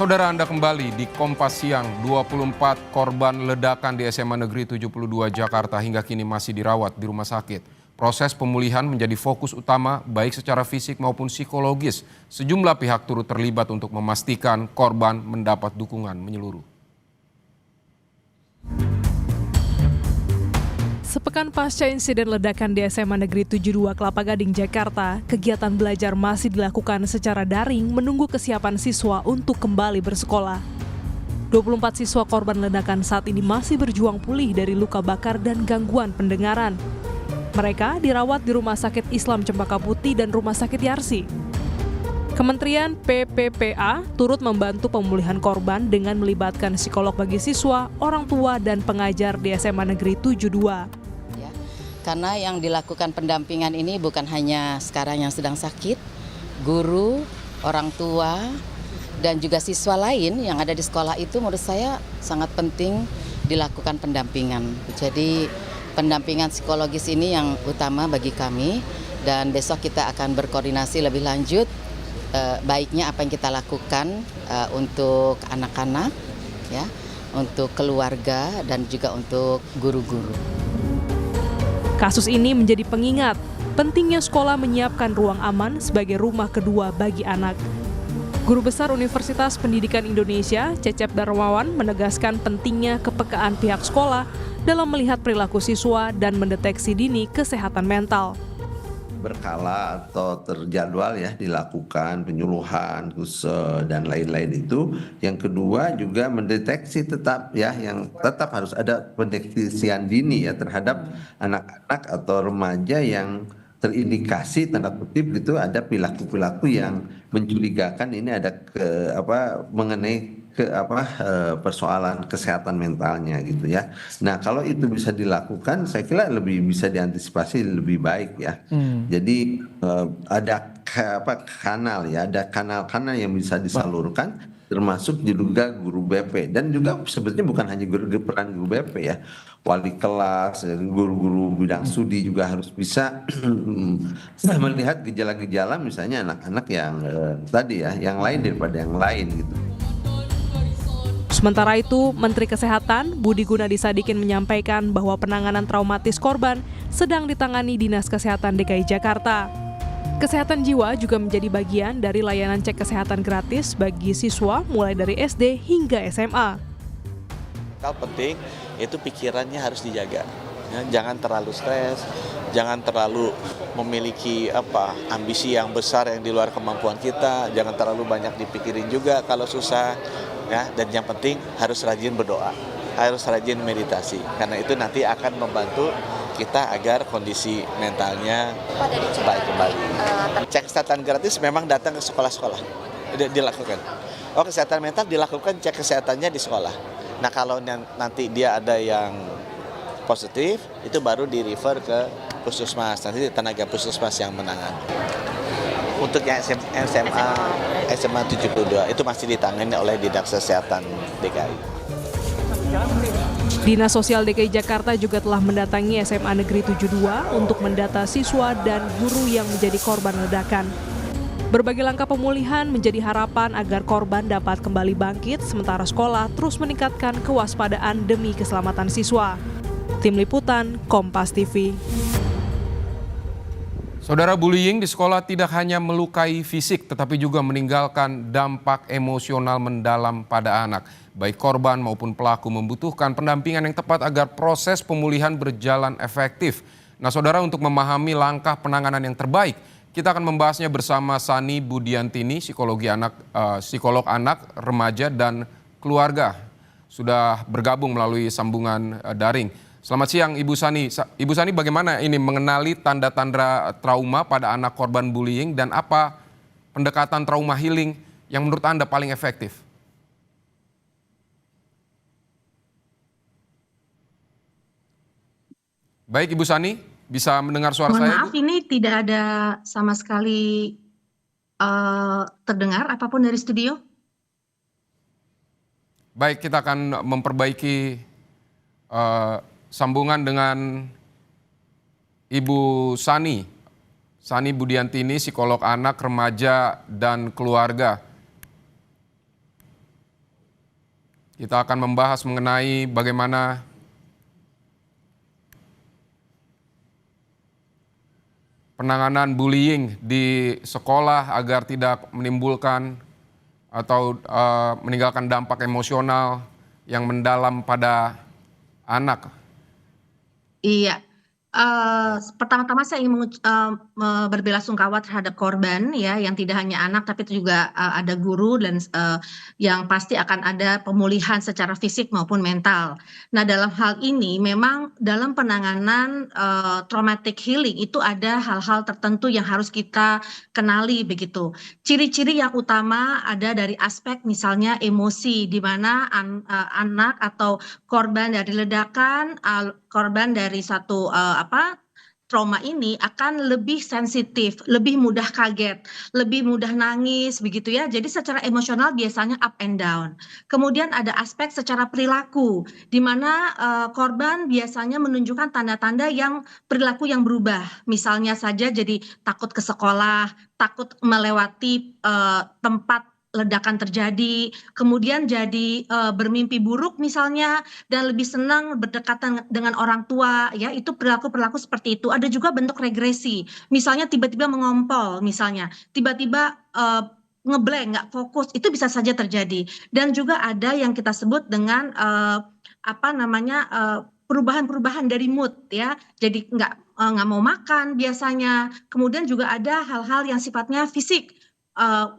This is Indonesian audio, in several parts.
Saudara, Anda kembali di Kompas Siang. 24 korban ledakan di SMA Negeri 72 Jakarta hingga kini masih dirawat di rumah sakit. Proses pemulihan menjadi fokus utama baik secara fisik maupun psikologis. Sejumlah pihak turut terlibat untuk memastikan korban mendapat dukungan menyeluruh. Sepekan pasca insiden ledakan di SMA Negeri 72 Kelapa Gading, Jakarta, kegiatan belajar masih dilakukan secara daring menunggu kesiapan siswa untuk kembali bersekolah. 24 siswa korban ledakan saat ini masih berjuang pulih dari luka bakar dan gangguan pendengaran. Mereka dirawat di Rumah Sakit Islam Cempaka Putih dan Rumah Sakit Yarsi. Kementerian PPPA turut membantu pemulihan korban dengan melibatkan psikolog bagi siswa, orang tua, dan pengajar di SMA Negeri 72. Karena yang dilakukan pendampingan ini bukan hanya sekarang yang sedang sakit, guru, orang tua, dan juga siswa lain yang ada di sekolah itu menurut saya sangat penting dilakukan pendampingan. Jadi pendampingan psikologis ini yang utama bagi kami, dan besok kita akan berkoordinasi lebih lanjut baiknya apa yang kita lakukan untuk anak-anak, ya, untuk keluarga, dan juga untuk guru-guru. Kasus ini menjadi pengingat pentingnya sekolah menyiapkan ruang aman sebagai rumah kedua bagi anak. Guru Besar Universitas Pendidikan Indonesia, Cecep Darmawan, menegaskan pentingnya kepekaan pihak sekolah dalam melihat perilaku siswa dan mendeteksi dini kesehatan mental. Berkala atau terjadwal ya dilakukan penyuluhan, khusus dan lain-lain itu. Yang kedua juga mendeteksi tetap ya, yang tetap harus ada pendeteksian dini ya terhadap anak-anak atau remaja yang terindikasi tanda kutip itu ada perilaku-perilaku yang mencurigakan ini ada mengenai persoalan kesehatan mentalnya gitu ya. Nah, kalau itu bisa dilakukan, saya kira lebih bisa diantisipasi lebih baik ya. Jadi ada kanal ya, ada kanal-kanal yang bisa disalurkan, termasuk juga guru BP, dan juga sebetulnya bukan hanya peran guru BP ya, wali kelas, guru-guru bidang studi juga harus bisa melihat gejala-gejala misalnya anak-anak yang tadi ya, yang lain daripada yang lain gitu. Sementara itu, Menteri Kesehatan Budi Gunadi Sadikin menyampaikan bahwa penanganan traumatis korban sedang ditangani Dinas Kesehatan DKI Jakarta. Kesehatan jiwa juga menjadi bagian dari layanan cek kesehatan gratis bagi siswa mulai dari SD hingga SMA. Hal penting itu pikirannya harus dijaga. Ya, jangan terlalu stres, jangan terlalu memiliki ambisi yang besar yang di luar kemampuan kita, jangan terlalu banyak dipikirin juga kalau susah. Ya, dan yang penting harus rajin berdoa, harus rajin meditasi, karena itu nanti akan membantu kita agar kondisi mentalnya baik kembali. Cek kesehatan gratis memang datang ke sekolah-sekolah, dilakukan. Oh, kesehatan mental dilakukan cek kesehatannya di sekolah. Nah, kalau nanti dia ada yang positif, itu baru di-refer ke puskesmas, nanti tenaga puskesmas yang menangani. Untuk yang SMA 72 itu masih ditangani oleh Dinas Kesehatan DKI. Dinas Sosial DKI Jakarta juga telah mendatangi SMA Negeri 72 untuk mendata siswa dan guru yang menjadi korban ledakan. Berbagai langkah pemulihan menjadi harapan agar korban dapat kembali bangkit, sementara sekolah terus meningkatkan kewaspadaan demi keselamatan siswa. Tim Liputan, Kompas TV. Saudara, bullying di sekolah tidak hanya melukai fisik tetapi juga meninggalkan dampak emosional mendalam pada anak. Baik korban maupun pelaku membutuhkan pendampingan yang tepat agar proses pemulihan berjalan efektif. Nah, saudara, untuk memahami langkah penanganan yang terbaik, kita akan membahasnya bersama Sani Budiantini, psikolog anak, remaja, dan keluarga. Sudah bergabung melalui sambungan daring. Selamat siang Ibu Sani. Ibu Sani, bagaimana ini mengenali tanda-tanda trauma pada anak korban bullying dan apa pendekatan trauma healing yang menurut Anda paling efektif? Baik Ibu Sani, bisa mendengar suara saya? Mohon maaf, ini tidak ada sama sekali terdengar apapun dari studio. Baik, kita akan memperbaiki sambungan dengan Ibu Sani Budiantini, psikolog anak, remaja, dan keluarga. Kita akan membahas mengenai bagaimana penanganan bullying di sekolah agar tidak menimbulkan atau meninggalkan dampak emosional yang mendalam pada anak. Iya, pertama-tama saya ingin berbelasungkawa terhadap korban ya, yang tidak hanya anak tapi itu juga ada guru dan yang pasti akan ada pemulihan secara fisik maupun mental. Nah, dalam hal ini memang dalam penanganan traumatic healing itu ada hal-hal tertentu yang harus kita kenali begitu. Ciri-ciri yang utama ada dari aspek misalnya emosi, di mana anak atau korban dari ledakan, korban dari satu trauma ini akan lebih sensitif, lebih mudah kaget, lebih mudah nangis begitu ya. Jadi secara emosional biasanya up and down. Kemudian ada aspek secara perilaku, di mana korban biasanya menunjukkan tanda-tanda yang perilaku yang berubah. Misalnya saja jadi takut ke sekolah, takut melewati tempat ledakan terjadi, kemudian jadi bermimpi buruk misalnya, dan lebih senang berdekatan dengan orang tua ya, itu perilaku-perilaku seperti itu. Ada juga bentuk regresi, misalnya tiba-tiba mengompol, misalnya tiba-tiba ngeblank, nggak fokus, itu bisa saja terjadi. Dan juga ada yang kita sebut dengan perubahan-perubahan dari mood ya, jadi nggak mau makan biasanya. Kemudian juga ada hal-hal yang sifatnya fisik,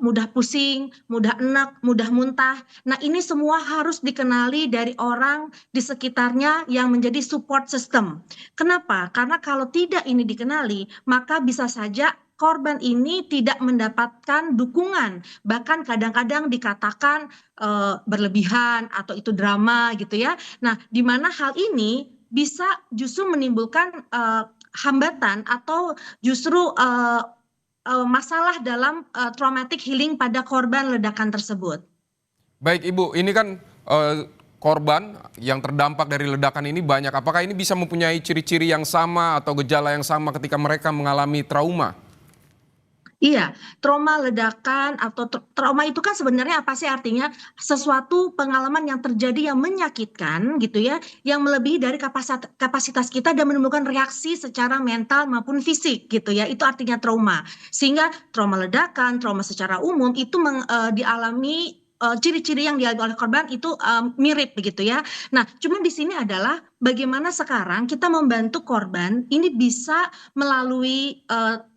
mudah pusing, mudah enak, mudah muntah. Nah, ini semua harus dikenali dari orang di sekitarnya yang menjadi support system. Kenapa? Karena kalau tidak ini dikenali, maka bisa saja korban ini tidak mendapatkan dukungan, bahkan kadang-kadang dikatakan berlebihan atau itu drama gitu ya. Nah, di mana hal ini bisa justru menimbulkan hambatan atau justru masalah dalam traumatic healing pada korban ledakan tersebut. Baik Ibu, ini kan korban yang terdampak dari ledakan ini banyak. Apakah ini bisa mempunyai ciri-ciri yang sama atau gejala yang sama ketika mereka mengalami trauma? Iya, trauma ledakan atau trauma itu kan sebenarnya apa sih artinya? Sesuatu pengalaman yang terjadi yang menyakitkan gitu ya, yang melebihi dari kapasitas kita dan menimbulkan reaksi secara mental maupun fisik gitu ya. Itu artinya trauma. Sehingga trauma ledakan, trauma secara umum itu dialami ciri-ciri yang dialami oleh korban itu mirip begitu ya. Nah, cuma di sini adalah bagaimana sekarang kita membantu korban ini bisa melalui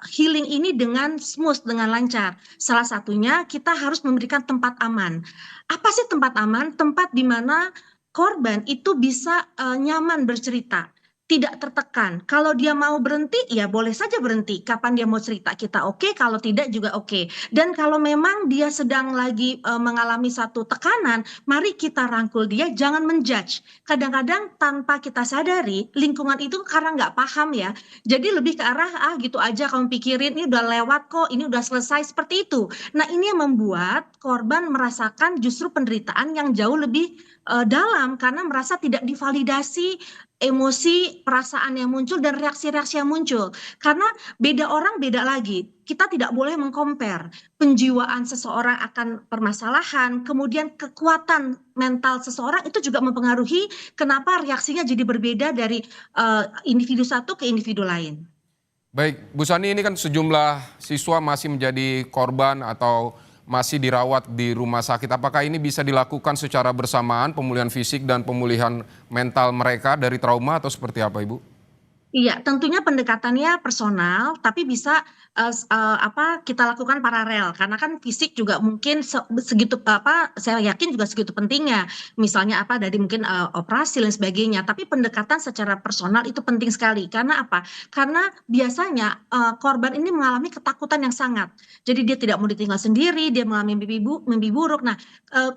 healing ini dengan smooth, dengan lancar. Salah satunya kita harus memberikan tempat aman. Apa sih tempat aman? Tempat di mana korban itu bisa nyaman bercerita, tidak tertekan. Kalau dia mau berhenti, ya boleh saja berhenti. Kapan dia mau cerita, kita oke. Kalau tidak juga oke. Dan kalau memang dia sedang lagi mengalami satu tekanan, mari kita rangkul dia, jangan menjudge. Kadang-kadang tanpa kita sadari, lingkungan itu karena nggak paham ya. Jadi lebih ke arah, gitu aja kamu pikirin, ini udah lewat kok, ini udah selesai, seperti itu. Nah, ini yang membuat korban merasakan justru penderitaan yang jauh lebih dalam, karena merasa tidak divalidasi emosi, perasaan yang muncul dan reaksi-reaksi yang muncul. Karena beda orang beda lagi. Kita tidak boleh mengcompare penjiwaan seseorang akan permasalahan, kemudian kekuatan mental seseorang itu juga mempengaruhi kenapa reaksinya jadi berbeda dari individu satu ke individu lain. Baik, Bu Sani, ini kan sejumlah siswa masih menjadi korban atau masih dirawat di rumah sakit. Apakah ini bisa dilakukan secara bersamaan, pemulihan fisik dan pemulihan mental mereka dari trauma atau seperti apa, Ibu? Iya, tentunya pendekatannya personal, tapi bisa kita lakukan paralel, karena kan fisik juga mungkin segitu saya yakin juga segitu pentingnya. Misalnya dari mungkin operasi dan sebagainya, tapi pendekatan secara personal itu penting sekali. Karena apa? Karena biasanya korban ini mengalami ketakutan yang sangat. Jadi dia tidak mau ditinggal sendiri, dia mengalami mimpi buruk. Nah,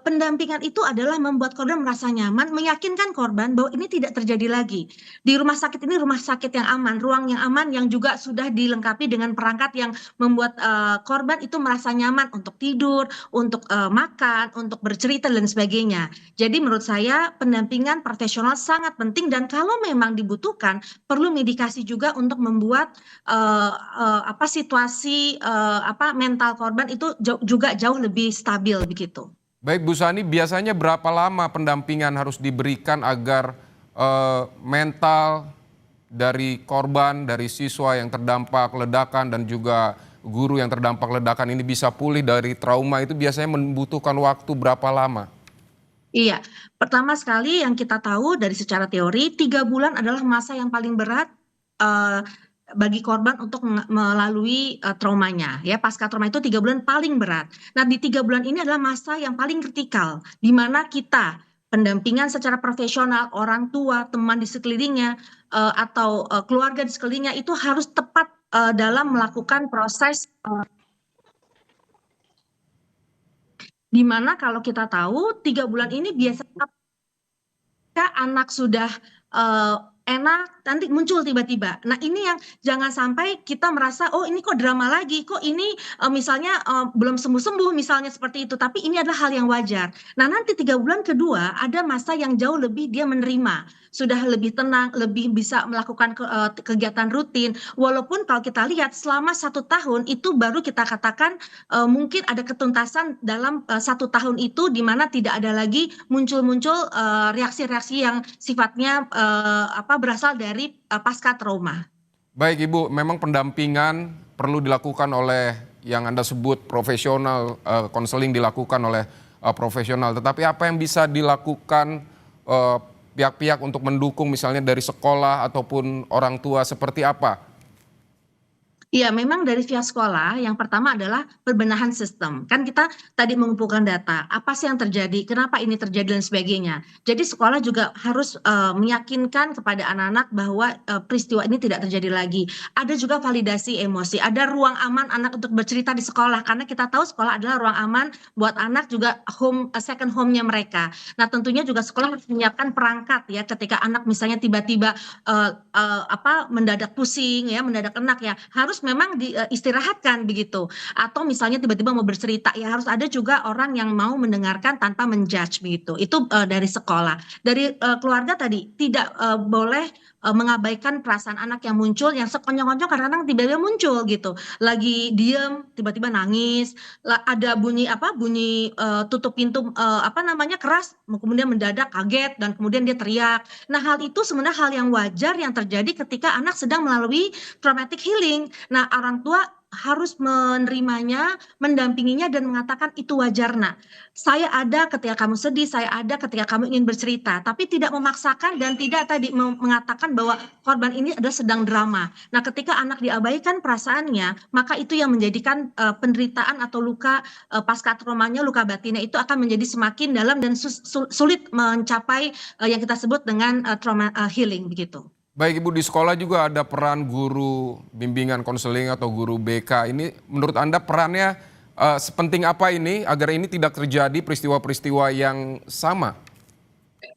pendampingan itu adalah membuat korban merasa nyaman, meyakinkan korban bahwa ini tidak terjadi lagi. Di rumah sakit ini rumah sakit yang aman, ruang yang aman yang juga sudah dilengkapi dengan perangkat yang membuat korban itu merasa nyaman untuk tidur, untuk makan, untuk bercerita dan sebagainya. Jadi menurut saya pendampingan profesional sangat penting, dan kalau memang dibutuhkan perlu medikasi juga untuk membuat situasi mental korban itu juga jauh lebih stabil begitu. Baik Bu Sani, biasanya berapa lama pendampingan harus diberikan agar mental dari korban, dari siswa yang terdampak ledakan dan juga guru yang terdampak ledakan ini bisa pulih dari trauma itu biasanya membutuhkan waktu berapa lama? Iya, pertama sekali yang kita tahu dari secara teori 3 bulan adalah masa yang paling berat eh, bagi korban untuk melalui traumanya ya. Pasca trauma itu 3 bulan paling berat. Nah, di 3 bulan ini adalah masa yang paling kritikal di mana kita pendampingan secara profesional, orang tua, teman di sekelilingnya atau keluarga di sekelilingnya itu harus tepat dalam melakukan proses di mana kalau kita tahu 3 bulan ini biasanya anak sudah eh, enak, nanti muncul tiba-tiba. Nah, ini yang jangan sampai kita merasa, oh ini kok drama lagi, kok ini misalnya belum sembuh-sembuh, misalnya seperti itu. Tapi ini adalah hal yang wajar. Nah, nanti 3 bulan kedua ada masa yang jauh lebih dia menerima, sudah lebih tenang, lebih bisa melakukan kegiatan rutin. Walaupun kalau kita lihat selama 1 tahun itu baru kita katakan mungkin ada ketuntasan dalam 1 tahun itu di mana tidak ada lagi muncul-muncul reaksi-reaksi yang sifatnya berasal dari pasca trauma. Baik Ibu, memang pendampingan perlu dilakukan oleh yang Anda sebut profesional, konseling dilakukan oleh profesional. Tetapi apa yang bisa dilakukan pihak-pihak untuk mendukung misalnya dari sekolah ataupun orang tua seperti apa? Iya, memang dari pihak sekolah yang pertama adalah perbenahan sistem. Kan kita tadi mengumpulkan data, apa sih yang terjadi, kenapa ini terjadi dan sebagainya. Jadi sekolah juga harus meyakinkan kepada anak-anak bahwa peristiwa ini tidak terjadi lagi. Ada juga validasi emosi, ada ruang aman anak untuk bercerita di sekolah karena kita tahu sekolah adalah ruang aman buat anak juga home second home-nya mereka. Nah, tentunya juga sekolah harus menyiapkan perangkat ya ketika anak misalnya tiba-tiba mendadak pusing ya, mendadak enak ya, harus memang diistirahatkan begitu. Atau misalnya tiba-tiba mau bercerita ya harus ada juga orang yang mau mendengarkan tanpa menjudge begitu. Itu dari sekolah. Dari keluarga tadi tidak boleh mengabaikan perasaan anak yang muncul yang sekonyong-konyong kadang-kadang tiba-tiba muncul gitu. Lagi diem tiba-tiba nangis, ada bunyi tutup pintu keras kemudian mendadak kaget dan kemudian dia teriak. Nah, hal itu sebenarnya hal yang wajar yang terjadi ketika anak sedang melalui traumatic healing. Nah, orang tua harus menerimanya, mendampinginya dan mengatakan itu wajar nak. Saya ada ketika kamu sedih, saya ada ketika kamu ingin bercerita, tapi tidak memaksakan dan tidak tadi mengatakan bahwa korban ini adalah sedang drama. Nah, ketika anak diabaikan perasaannya, maka itu yang menjadikan penderitaan atau luka pasca traumanya, luka batinnya itu akan menjadi semakin dalam dan sulit mencapai yang kita sebut dengan trauma healing begitu. Baik Ibu, di sekolah juga ada peran guru bimbingan konseling atau guru BK. Ini menurut Anda perannya sepenting apa ini agar ini tidak terjadi peristiwa-peristiwa yang sama?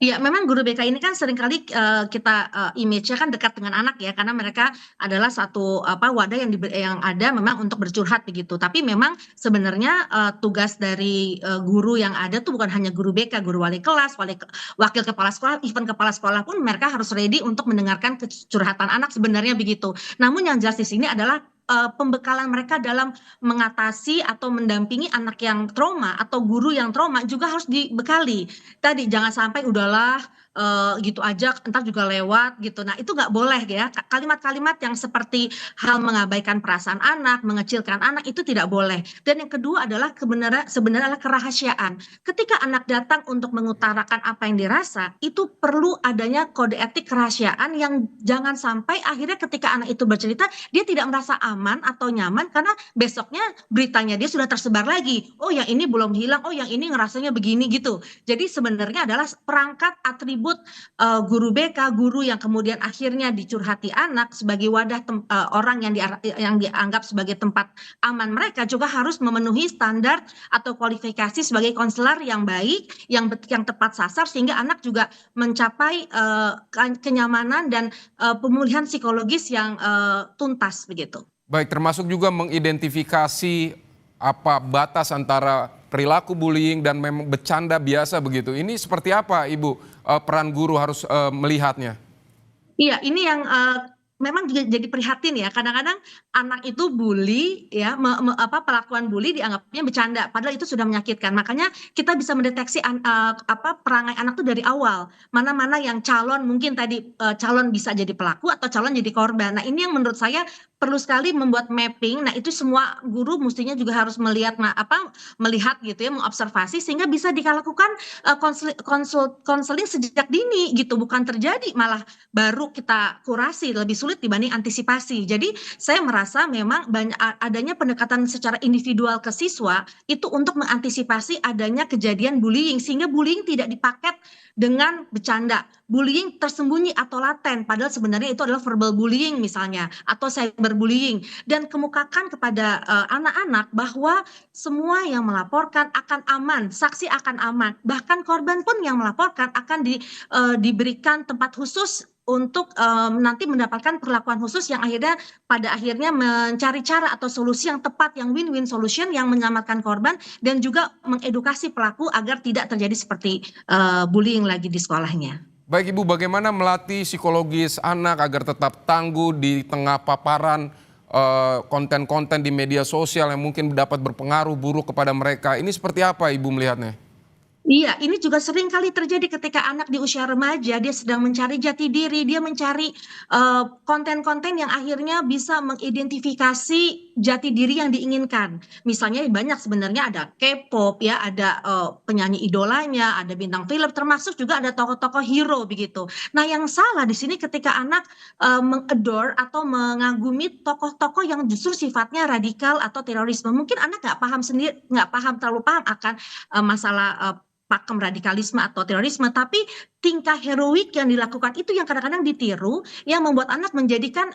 Iya, memang guru BK ini kan seringkali kita image-nya kan dekat dengan anak ya, karena mereka adalah satu wadah yang ada memang untuk bercurhat begitu. Tapi memang sebenarnya tugas dari guru yang ada tuh bukan hanya guru BK, guru wali kelas, wakil kepala sekolah, even kepala sekolah pun mereka harus ready untuk mendengarkan curhatan anak sebenarnya begitu. Namun yang jelas di sini adalah pembekalan mereka dalam mengatasi atau mendampingi anak yang trauma atau guru yang trauma juga harus dibekali. Tadi jangan sampai udahlah gitu aja entar juga lewat gitu. Nah, itu nggak boleh ya. Kalimat-kalimat yang seperti hal mengabaikan perasaan anak, mengecilkan anak itu tidak boleh. Dan yang kedua adalah sebenarnya adalah kerahasiaan. Ketika anak datang untuk mengutarakan apa yang dirasa, itu perlu adanya kode etik kerahasiaan yang jangan sampai akhirnya ketika anak itu bercerita dia tidak merasa aman atau nyaman karena besoknya beritanya dia sudah tersebar lagi. Oh, yang ini belum hilang, oh yang ini ngerasanya begini gitu. Jadi sebenarnya adalah perangkat atribut guru BK, guru yang kemudian akhirnya dicurhati anak sebagai wadah orang yang dianggap sebagai tempat aman mereka juga harus memenuhi standar atau kualifikasi sebagai konselor yang baik, yang tepat sasar sehingga anak juga mencapai kenyamanan dan pemulihan psikologis yang tuntas begitu. Baik, termasuk juga mengidentifikasi apa batas antara perilaku bullying dan memang bercanda biasa begitu. Ini seperti apa Ibu peran guru harus melihatnya? Iya, ini yang memang juga jadi prihatin ya, kadang-kadang anak itu bully ya, perlakuan bully dianggapnya bercanda, padahal itu sudah menyakitkan. Makanya kita bisa mendeteksi perangai anak tuh dari awal. Mana-mana yang calon mungkin tadi calon bisa jadi pelaku atau calon jadi korban. Nah, ini yang menurut saya perlu sekali membuat mapping. Nah, itu semua guru mestinya juga harus melihat gitu ya, mengobservasi sehingga bisa dilakukan konseling sejak dini gitu, bukan terjadi malah baru kita kurasi, lebih sulit dibanding antisipasi. Jadi saya merasa memang adanya pendekatan secara individual ke siswa itu untuk mengantisipasi adanya kejadian bullying, sehingga bullying tidak dipaket dengan bercanda. Bullying tersembunyi atau laten, padahal sebenarnya itu adalah verbal bullying misalnya, atau cyberbullying. Dan kemukakan kepada anak-anak bahwa semua yang melaporkan akan aman, saksi akan aman, bahkan korban pun yang melaporkan akan diberikan tempat khusus untuk nanti mendapatkan perlakuan khusus yang pada akhirnya mencari cara atau solusi yang tepat, yang win-win solution yang menyelamatkan korban dan juga mengedukasi pelaku agar tidak terjadi seperti bullying lagi di sekolahnya. Baik Ibu, bagaimana melatih psikologis anak agar tetap tangguh di tengah paparan konten-konten di media sosial yang mungkin dapat berpengaruh buruk kepada mereka? Ini seperti apa Ibu melihatnya? Iya, ini juga sering kali terjadi ketika anak di usia remaja, dia sedang mencari jati diri, dia mencari konten-konten yang akhirnya bisa mengidentifikasi jati diri yang diinginkan. Misalnya banyak sebenarnya ada K-pop ya, ada penyanyi idolanya, ada bintang film, termasuk juga ada tokoh-tokoh hero begitu. Nah, yang salah di sini ketika anak mengadore atau mengagumi tokoh-tokoh yang justru sifatnya radikal atau terorisme. Mungkin anak nggak terlalu paham akan masalah pakem radikalisme atau terorisme, tapi tingkah heroik yang dilakukan itu yang kadang-kadang ditiru, yang membuat anak menjadikan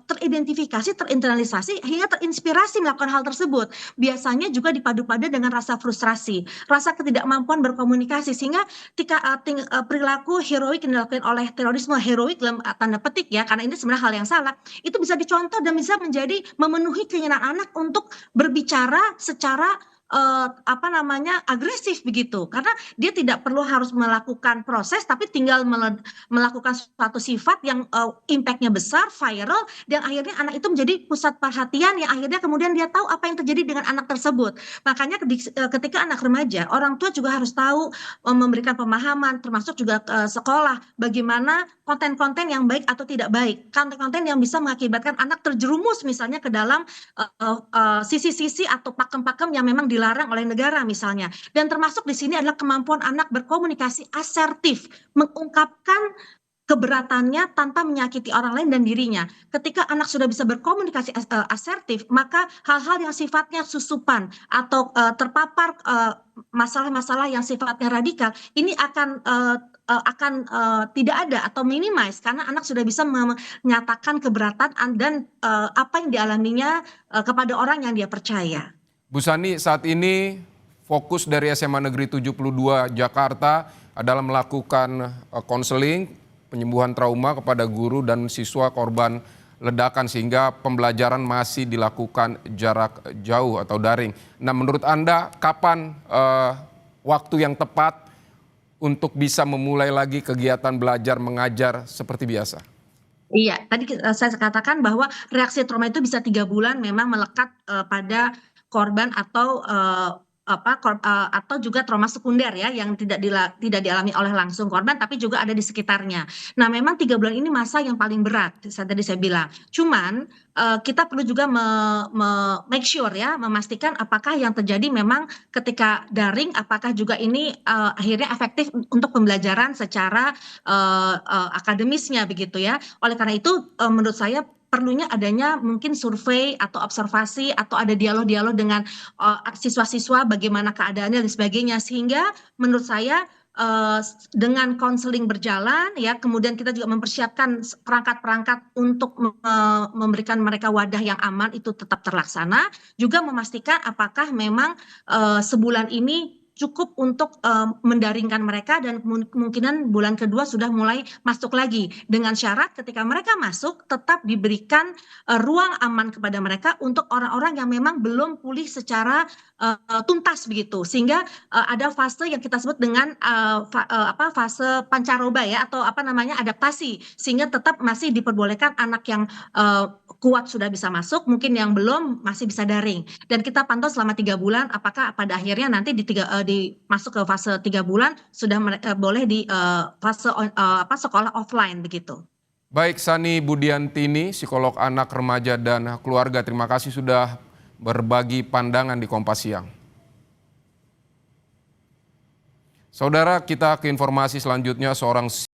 teridentifikasi, terinternalisasi hingga terinspirasi melakukan hal tersebut. Biasanya juga dipadu-padu dengan rasa frustrasi, rasa ketidakmampuan berkomunikasi, sehingga perilaku heroik yang dilakukan oleh terorisme, heroik dalam tanda petik ya, karena ini sebenarnya hal yang salah, itu bisa dicontoh dan bisa menjadi memenuhi keinginan anak untuk berbicara secara agresif begitu, karena dia tidak perlu harus melakukan proses tapi tinggal melakukan suatu sifat yang impactnya besar, viral, dan akhirnya anak itu menjadi pusat perhatian yang akhirnya kemudian dia tahu apa yang terjadi dengan anak tersebut. Makanya ketika anak remaja, orang tua juga harus tahu memberikan pemahaman, termasuk juga sekolah, bagaimana konten-konten yang baik atau tidak baik, konten-konten yang bisa mengakibatkan anak terjerumus misalnya ke dalam sisi-sisi atau pakem-pakem yang memang dilarang oleh negara misalnya. Dan termasuk di sini adalah kemampuan anak berkomunikasi asertif, mengungkapkan keberatannya tanpa menyakiti orang lain dan dirinya. Ketika anak sudah bisa berkomunikasi asertif, maka hal-hal yang sifatnya susupan atau terpapar masalah-masalah yang sifatnya radikal ini akan tidak ada atau minimize, karena anak sudah bisa menyatakan keberatan dan apa yang dialaminya kepada orang yang dia percaya. Bu Sani, saat ini fokus dari SMA Negeri 72 Jakarta adalah melakukan konseling, penyembuhan trauma kepada guru dan siswa korban ledakan sehingga pembelajaran masih dilakukan jarak jauh atau daring. Nah, menurut Anda kapan waktu yang tepat untuk bisa memulai lagi kegiatan belajar mengajar seperti biasa? Iya, tadi saya katakan bahwa reaksi trauma itu bisa 3 bulan memang melekat pada korban atau atau juga trauma sekunder ya, yang tidak dialami oleh langsung korban tapi juga ada di sekitarnya. Nah, memang 3 bulan ini masa yang paling berat, tadi saya bilang. Cuman kita perlu juga make sure ya, memastikan apakah yang terjadi memang ketika daring, apakah juga ini akhirnya efektif untuk pembelajaran secara akademisnya begitu ya. Oleh karena itu menurut saya perlunya adanya mungkin survei atau observasi atau ada dialog-dialog dengan siswa-siswa bagaimana keadaannya dan sebagainya, sehingga menurut saya dengan konseling berjalan ya, kemudian kita juga mempersiapkan perangkat-perangkat untuk memberikan mereka wadah yang aman itu tetap terlaksana, juga memastikan apakah memang sebulan ini cukup untuk mendaringkan mereka dan kemungkinan bulan kedua sudah mulai masuk lagi dengan syarat ketika mereka masuk tetap diberikan ruang aman kepada mereka untuk orang-orang yang memang belum pulih secara tuntas begitu, sehingga ada fase yang kita sebut dengan fase pancaroba ya, atau apa namanya, adaptasi, sehingga tetap masih diperbolehkan anak yang kuat sudah bisa masuk, mungkin yang belum masih bisa daring, dan kita pantau selama 3 bulan apakah pada akhirnya nanti masuk ke fase 3 bulan sudah boleh di fase sekolah offline begitu. Baik, Sani Budiantini, psikolog anak, remaja, dan keluarga. Terima kasih sudah berbagi pandangan di Kompas Siang. Saudara, kita ke informasi selanjutnya. Seorang